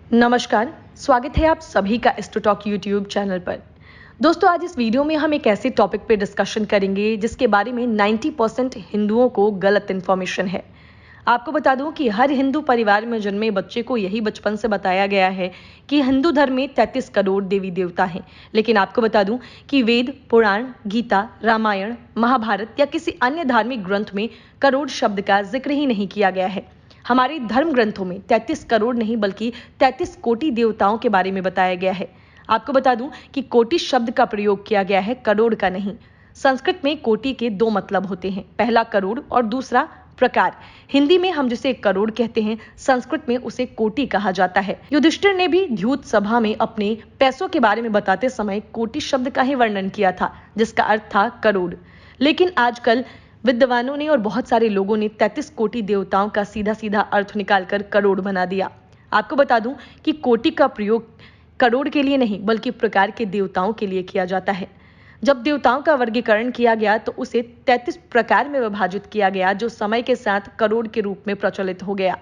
नमस्कार, स्वागत है आप सभी का एस्ट्रोटॉक यूट्यूब चैनल पर। दोस्तों, आज इस वीडियो में हम एक ऐसे टॉपिक पे डिस्कशन करेंगे जिसके बारे में 90% हिंदुओं को गलत इन्फॉर्मेशन है। आपको बता दूं कि हर हिंदू परिवार में जन्मे बच्चे को यही बचपन से बताया गया है कि हिंदू धर्म में 33 करोड़ देवी देवता हैं। लेकिन आपको बता दूं कि वेद, पुराण, गीता, रामायण, महाभारत या किसी अन्य धार्मिक ग्रंथ में करोड़ शब्द का जिक्र ही नहीं किया गया है। हमारे धर्म ग्रंथों में 33 करोड़ नहीं बल्कि 33 कोटि देवताओं के बारे में बताया गया है। आपको बता दूं कि कोटि शब्द का प्रयोग किया गया है, करोड़ का नहीं। संस्कृत में कोटि के दो मतलब होते हैं, पहला करोड़ और दूसरा प्रकार। हिंदी में हम जिसे करोड़ कहते हैं, संस्कृत में उसे कोटि कहा जाता है। युधिष्ठिर ने भी द्यूत सभा में अपने पैसों के बारे में बताते समय कोटि शब्द का ही वर्णन किया था, जिसका अर्थ था करोड़। लेकिन आजकल विद्वानों ने और बहुत सारे लोगों ने 33 कोटि देवताओं का सीधा सीधा अर्थ निकालकर करोड़ बना दिया। आपको बता दूं कि कोटि का प्रयोग करोड़ के लिए नहीं बल्कि प्रकार के देवताओं के लिए किया जाता है। जब देवताओं का वर्गीकरण किया गया तो उसे 33 प्रकार में विभाजित किया गया, जो समय के साथ करोड़ के रूप में प्रचलित हो गया।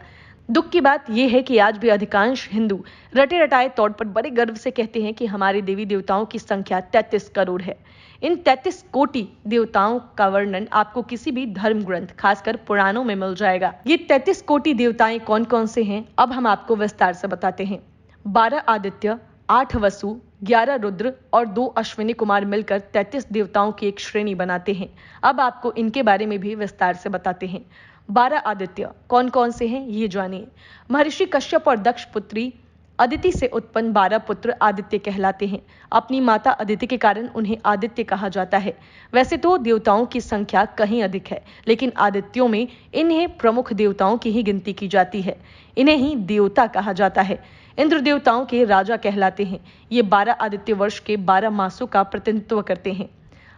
दुख की बात यह है कि आज भी अधिकांश हिंदू रटे रटाए तौर पर बड़े गर्व से कहते हैं कि हमारे देवी देवताओं की संख्या 33 करोड़ है। इन 33 कोटि देवताओं का वर्णन आपको किसी भी धर्म ग्रंथ, खासकर पुराणों में मिल जाएगा। ये 33 कोटि देवताएं कौन कौन से हैं, अब हम आपको विस्तार से बताते हैं। 12 आदित्य, 8 वसु, 11 रुद्र और 2 अश्विनी कुमार मिलकर 33 देवताओं की एक श्रेणी बनाते हैं। अब आपको इनके बारे में भी विस्तार से बताते हैं। 12 आदित्य कौन कौन से हैं, ये जानिए। महर्षि कश्यप और दक्ष पुत्री अदिति से उत्पन्न 12 पुत्र आदित्य कहलाते हैं। अपनी माता अदिति के कारण उन्हें आदित्य कहा जाता है। वैसे तो देवताओं की संख्या कहीं अधिक है, लेकिन आदित्यों में इन्हें प्रमुख देवताओं की ही गिनती की जाती है। इन्हें ही देवता कहा जाता है। इंद्र देवताओं के राजा कहलाते हैं। ये 12 आदित्य वर्ष के 12 मासों का प्रतिनिधित्व करते हैं।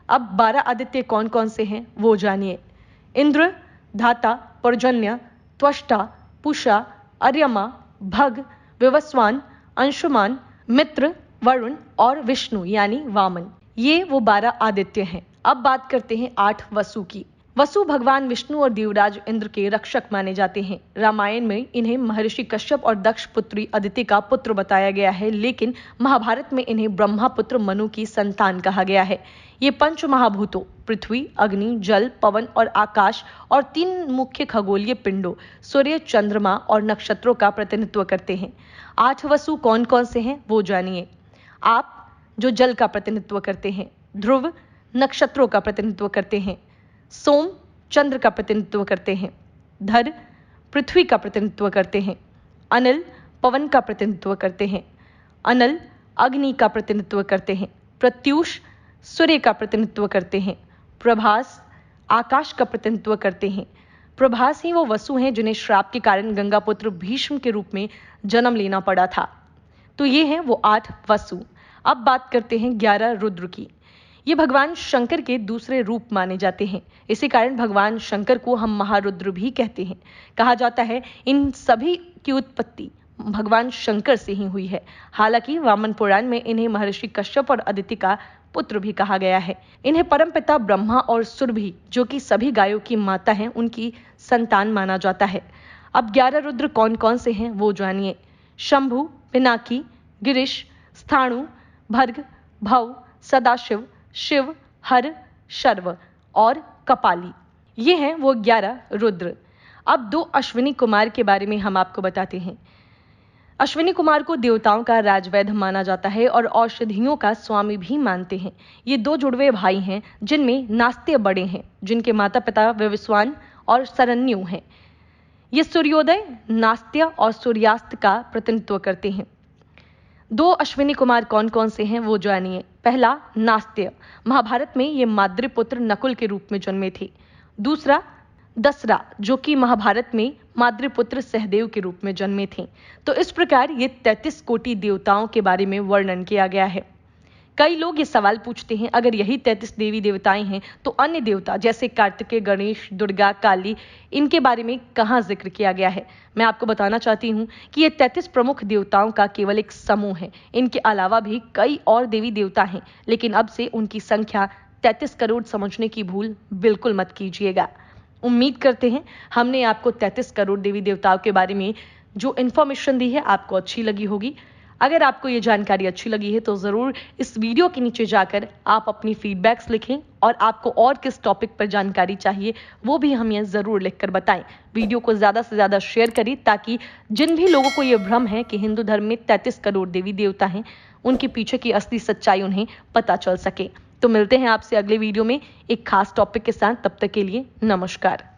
अब 12 आदित्य कौन कौन से हैं, वो जानिए। इंद्र, धाता, पर्जन्य, त्वष्टा, पूषा, अर्यमा, भग, विवस्वान, अंशुमान, मित्र, वरुण और विष्णु यानी वामन। ये वो 12 आदित्य हैं। अब बात करते हैं 8 वसु की। वसु भगवान विष्णु और देवराज इंद्र के रक्षक माने जाते हैं। रामायण में इन्हें महर्षि कश्यप और दक्ष पुत्री अदिति का पुत्र बताया गया है, लेकिन महाभारत में इन्हें ब्रह्मा पुत्र मनु की संतान कहा गया है। ये पंच महाभूतों पृथ्वी, अग्नि, जल, पवन और आकाश और 3 मुख्य खगोलीय पिंडों सूर्य, चंद्रमा और नक्षत्रों का प्रतिनिधित्व करते हैं। 8 वसु कौन कौन से हैं, वो जानिए। आप जो जल का प्रतिनिधित्व करते हैं, ध्रुव नक्षत्रों का प्रतिनिधित्व करते हैं, सोम चंद्र का प्रतिनिधित्व करते हैं, धर पृथ्वी का प्रतिनिधित्व करते हैं, अनिल पवन का प्रतिनिधित्व करते हैं, अनल अग्नि का प्रतिनिधित्व करते हैं, प्रत्यूष सूर्य का प्रतिनिधित्व करते हैं, प्रभास आकाश का प्रतिनिधित्व करते हैं। प्रभास ही वो वसु हैं जिन्हें श्राप के कारण गंगापुत्र भीष्म के रूप में जन्म लेना पड़ा था। तो ये हैं वो 8 वसु। अब बात करते हैं 11 रुद्र की। ये भगवान शंकर के दूसरे रूप माने जाते हैं। इसी कारण भगवान शंकर को हम महारुद्र भी कहते हैं। कहा जाता है इन सभी की उत्पत्ति भगवान शंकर से ही हुई है। हालांकि वामन पुराण में इन्हें महर्षि कश्यप और अदिति का पुत्र भी कहा गया है। इन्हें परमपिता ब्रह्मा और सुरभि, जो कि सभी गायों की माता हैं, उनकी संतान माना जाता है। अब 11 रुद्र कौन कौन से हैं, वो जानिए। शंभु, पिनाकी, गिरीश, स्थाणु, भर्ग, भव, सदाशिव, शिव, हर, शर्व और कपाली। ये हैं वो 11 रुद्र। अब 2 अश्विनी कुमार के बारे में हम आपको बताते हैं। अश्विनी कुमार को देवताओं का राजवैद्य माना जाता है और औषधियों का स्वामी भी मानते हैं। ये 2 जुड़वे भाई हैं जिनमें नास्त्य बड़े हैं, जिनके माता पिता विवस्वान और सरन्यु हैं। ये सूर्योदय, नास्त्य और सूर्यास्त का प्रतिनिधित्व करते हैं। 2 अश्विनी कुमार कौन कौन से हैं, वो जानिए। पहला नास्त्य, महाभारत में ये माद्रीपुत्र नकुल के रूप में जन्मे थे। दूसरा दसरा, जो कि महाभारत में माद्रीपुत्र सहदेव के रूप में जन्मे थे। तो इस प्रकार ये 33 कोटि देवताओं के बारे में वर्णन किया गया है। कई लोग ये सवाल पूछते हैं, अगर यही 33 देवी देवताएं हैं तो अन्य देवता जैसे कार्तिकेय, गणेश, दुर्गा, काली, इनके बारे में कहाँ जिक्र किया गया है। मैं आपको बताना चाहती हूँ कि ये 33 प्रमुख देवताओं का केवल एक समूह है। इनके अलावा भी कई और देवी देवता हैं, लेकिन अब से उनकी संख्या 33 करोड़ समझने की भूल बिल्कुल मत कीजिएगा। उम्मीद करते हैं हमने आपको 33 करोड़ देवी देवताओं के बारे में जो इन्फॉर्मेशन दी है आपको अच्छी लगी होगी। अगर आपको ये जानकारी अच्छी लगी है तो ज़रूर इस वीडियो के नीचे जाकर आप अपनी फीडबैक्स लिखें और आपको और किस टॉपिक पर जानकारी चाहिए वो भी हमें ज़रूर लिखकर बताएं। वीडियो को ज़्यादा से ज़्यादा शेयर करें ताकि जिन भी लोगों को ये भ्रम है कि हिंदू धर्म में 33 करोड़ देवी देवता हैं, उनके पीछे की असली सच्चाई उन्हें पता चल सके। तो मिलते हैं आपसे अगले वीडियो में एक खास टॉपिक के साथ। तब तक के लिए नमस्कार।